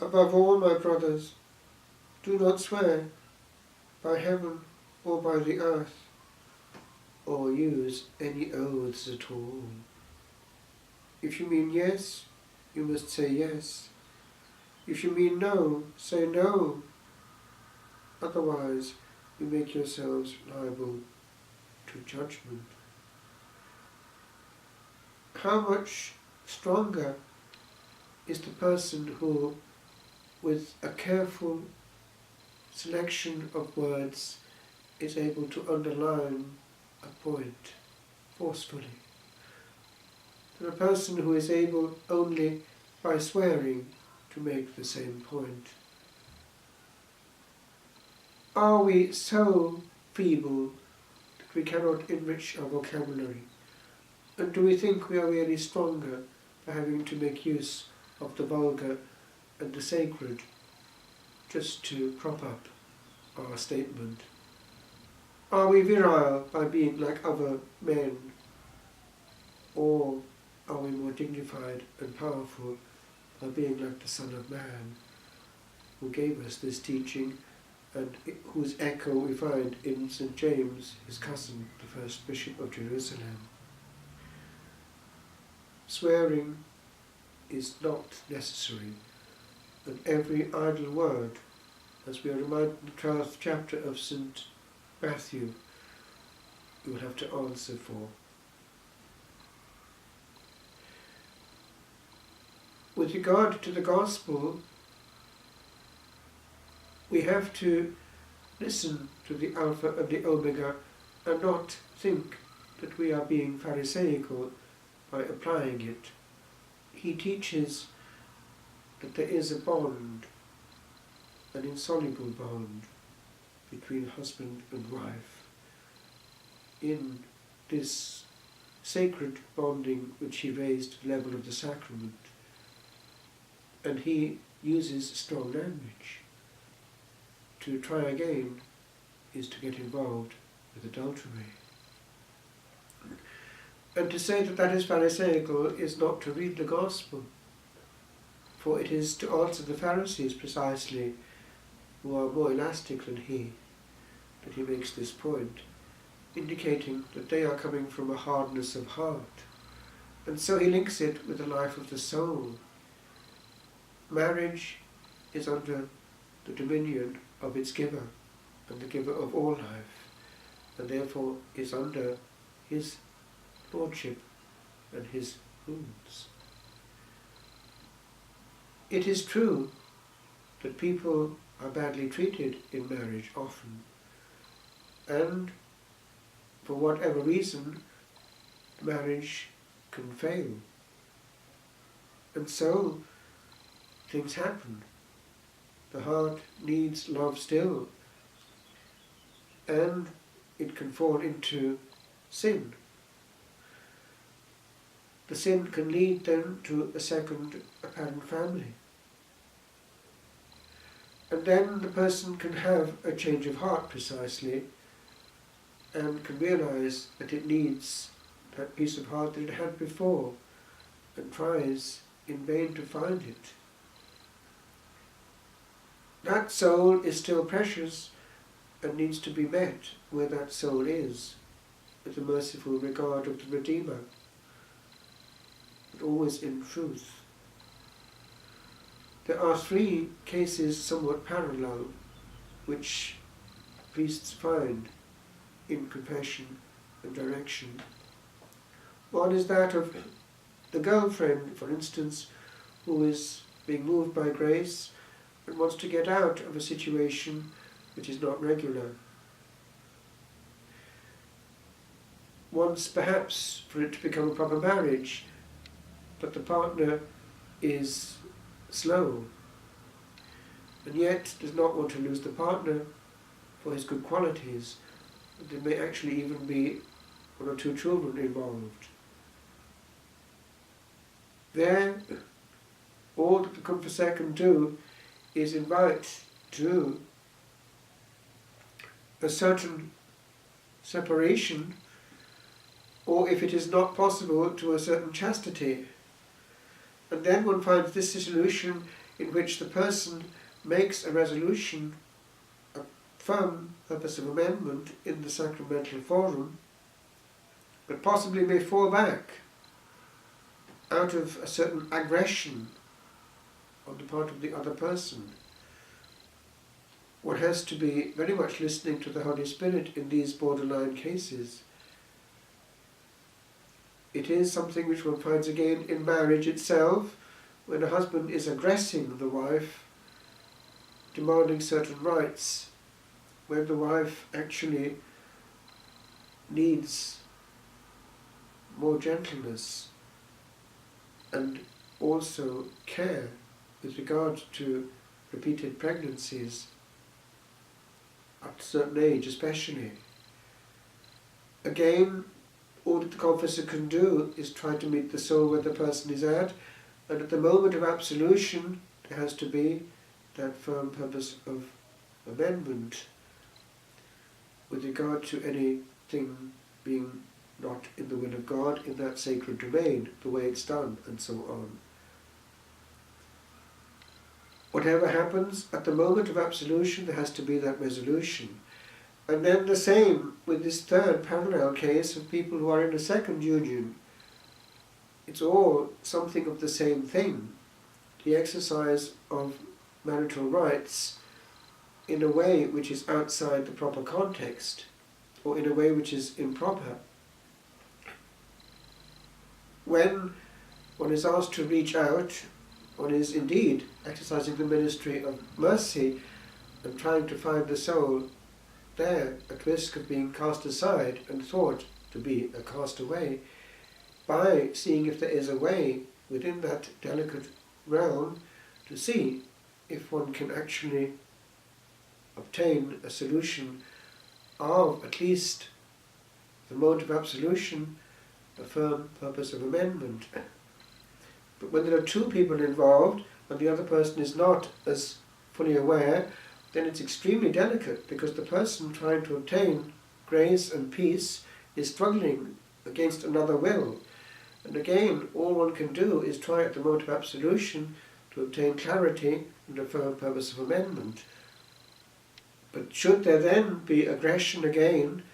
Above all, my brothers, do not swear by heaven or by the earth, or use any oaths at all. If you mean yes, you must say yes. If you mean no, say no. Otherwise, you make yourselves liable to judgment. How much stronger is the person who, with a careful selection of words, is able to underline a point forcefully, than a person who is able only by swearing to make the same point? Are we so feeble that we cannot enrich our vocabulary? And do we think we are really stronger for having to make use of the vulgar and the sacred just to prop up our statement? Are we virile by being like other men? Or are we more dignified and powerful by being like the Son of Man, who gave us this teaching and whose echo we find in St James, his cousin, the first Bishop of Jerusalem? Swearing is not necessary, and every idle word, as we are reminded in the 12th chapter of St Matthew, you will have to answer for. With regard to the Gospel, we have to listen to the Alpha and the Omega and not think that we are being pharisaical by applying it. He teaches that there is a bond, an insoluble bond, between husband and wife. In this sacred bonding which he raised to the level of the sacrament, and he uses strong language. To try again is to get involved with adultery. And to say that that is pharisaical is not to read the Gospel, for it is to answer the Pharisees precisely, who are more elastic than he, that he makes this point, indicating that they are coming from a hardness of heart. And so he links it with the life of the soul. Marriage is under the dominion of its giver, and the giver of all life, and therefore is under his lordship and his rules. It is true that people are badly treated in marriage often, and for whatever reason, marriage can fail. And so, things happen. The heart needs love still, and it can fall into sin. The sin can lead then to a second apparent family. And then the person can have a change of heart precisely, and can realize that it needs that peace of heart that it had before, and tries in vain to find it. That soul is still precious and needs to be met where that soul is, with the merciful regard of the Redeemer, but always in truth. There are three cases somewhat parallel which priests find in confession and direction. One is that of the girlfriend, for instance, who is being moved by grace and wants to get out of a situation which is not regular. Wants perhaps for it to become a proper marriage, but the partner is slow, and yet does not want to lose the partner for his good qualities. There may actually even be one or two children involved. There, all that the confessor can do is invite to a certain separation, or if it is not possible, to a certain chastity. And then one finds this solution in which the person makes a resolution, a firm purpose of amendment in the sacramental forum, but possibly may fall back out of a certain aggression on the part of the other person. One has to be very much listening to the Holy Spirit in these borderline cases. It is something which one finds again in marriage itself, when a husband is aggressing the wife, demanding certain rights, when the wife actually needs more gentleness and also care with regard to repeated pregnancies at a certain age especially. Again, all that the confessor can do is try to meet the soul where the person is at, and at the moment of absolution there has to be that firm purpose of amendment with regard to anything being not in the will of God in that sacred domain, the way it's done, and so on. Whatever happens, at the moment of absolution there has to be that resolution. And then the same with this third parallel case of people who are in a second union. It's all something of the same thing. The exercise of marital rights in a way which is outside the proper context, or in a way which is improper. When one is asked to reach out, one is indeed exercising the ministry of mercy and trying to find the soul there at risk of being cast aside and thought to be a castaway, by seeing if there is a way within that delicate realm to see if one can actually obtain a solution of at least the mode of absolution, a firm purpose of amendment. But when there are two people involved and the other person is not as fully aware, then it's extremely delicate, because the person trying to obtain grace and peace is struggling against another will. And again, all one can do is try at the moment of absolution to obtain clarity and a firm purpose of amendment. But should there then be aggression again,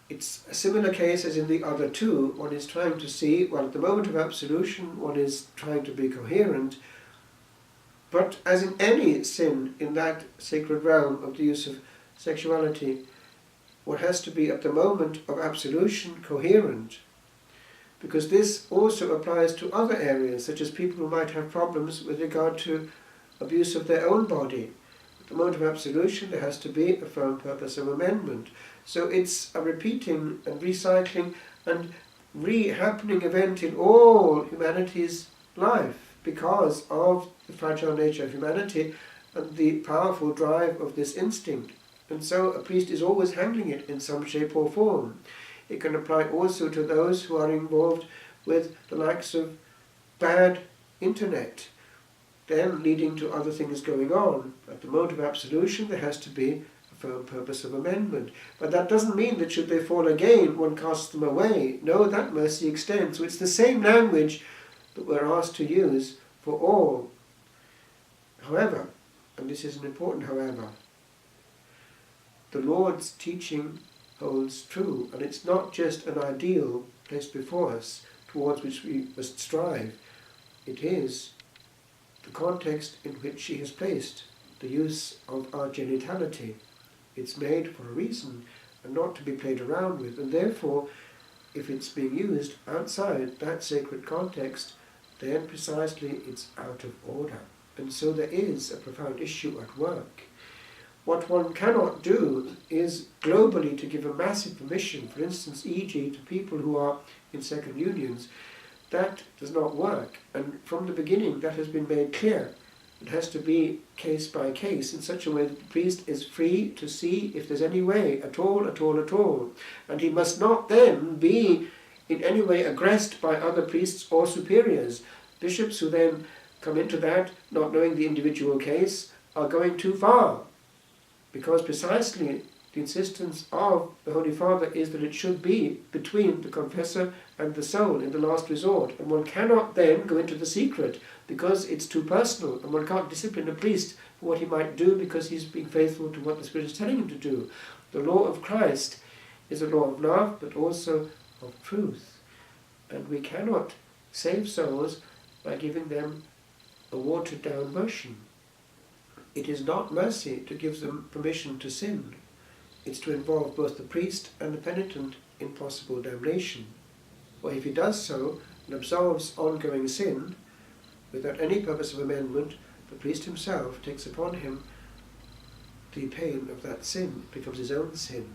it's a similar case as in the other two. One is trying to see, well, at the moment of absolution, one is trying to be coherent, but as in any sin in that sacred realm of the use of sexuality, one has to be at the moment of absolution coherent, because this also applies to other areas, such as people who might have problems with regard to abuse of their own body. At the moment of absolution there has to be a firm purpose of amendment. So it's a repeating and recycling and re-happening event in all humanity's life, because of the fragile nature of humanity and the powerful drive of this instinct. And so a priest is always handling it in some shape or form. It can apply also to those who are involved with the likes of bad internet, then leading to other things going on. At the moment of absolution there has to be a firm purpose of amendment. But that doesn't mean that should they fall again, one casts them away. No, that mercy extends. So it's the same language that we're asked to use for all. However, and this is an important however, the Lord's teaching holds true, and it's not just an ideal placed before us towards which we must strive. It is the context in which He has placed the use of our genitality. It's made for a reason and not to be played around with, and therefore if it's being used outside that sacred context, then precisely it's out of order. And so there is a profound issue at work. What one cannot do is globally to give a massive permission, for instance, e.g. to people who are in second unions. That does not work, and from the beginning that has been made clear. It has to be case by case in such a way that the priest is free to see if there's any way at all, and he must not then be in any way aggressed by other priests or superiors. Bishops who then come into that, not knowing the individual case, are going too far, because precisely The insistence of the Holy Father is that it should be between the confessor and the soul in the last resort, and one cannot then go into the secret because it's too personal, and one can't discipline a priest for what he might do because he's being faithful to what the Spirit is telling him to do. The law of Christ is a law of love, but also of truth, and we cannot save souls by giving them a watered-down version. It is not mercy to give them permission to sin. It's to involve both the priest and the penitent in possible damnation. For if he does so and absolves ongoing sin, without any purpose of amendment, the priest himself takes upon him the pain of that sin. It becomes his own sin,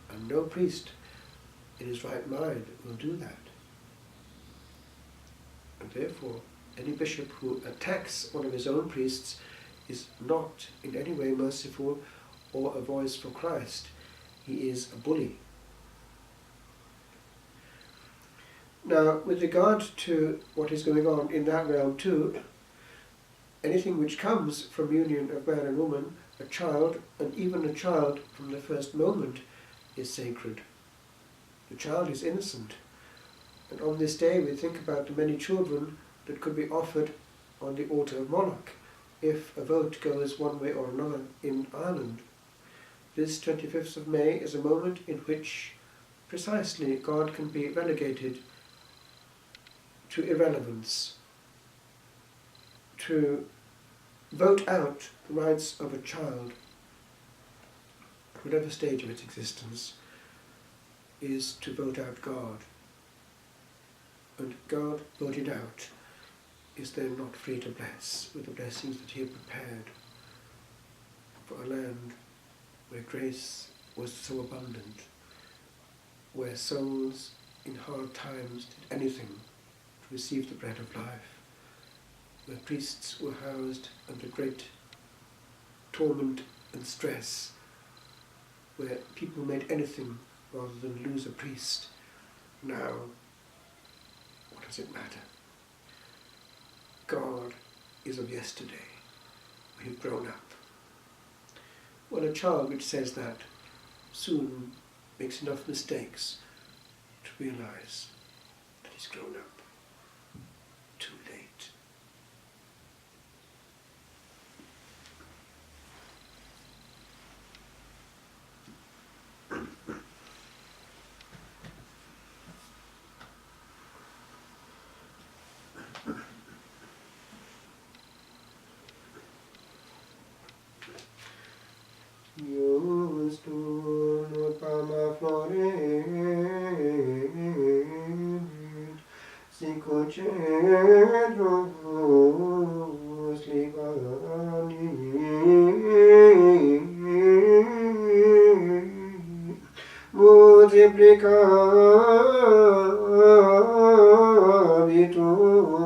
and no priest in his right mind will do that. And therefore, any bishop who attacks one of his own priests is not in any way merciful or a voice for Christ. He is a bully. Now, with regard to what is going on in that realm too, anything which comes from union of man and woman, a child, and even a child from the first moment, is sacred. The child is innocent. And on this day we think about the many children that could be offered on the altar of Moloch, if a vote goes one way or another in Ireland. This 25th of May is a moment in which precisely God can be relegated to irrelevance, to vote out the rights of a child, at whatever stage of its existence, is to vote out God. And God voted out is then not free to bless with the blessings that he had prepared for a land where grace was so abundant, where souls in hard times did anything to receive the bread of life, where priests were housed under great torment and stress, where people made anything rather than lose a priest. Now, what does it matter? God is of yesterday. We've grown up. Well, a child which says that soon makes enough mistakes to realize that he's grown up. Too late. Ius tu non fama florit, sicut cedrus Libani, multiplicabitur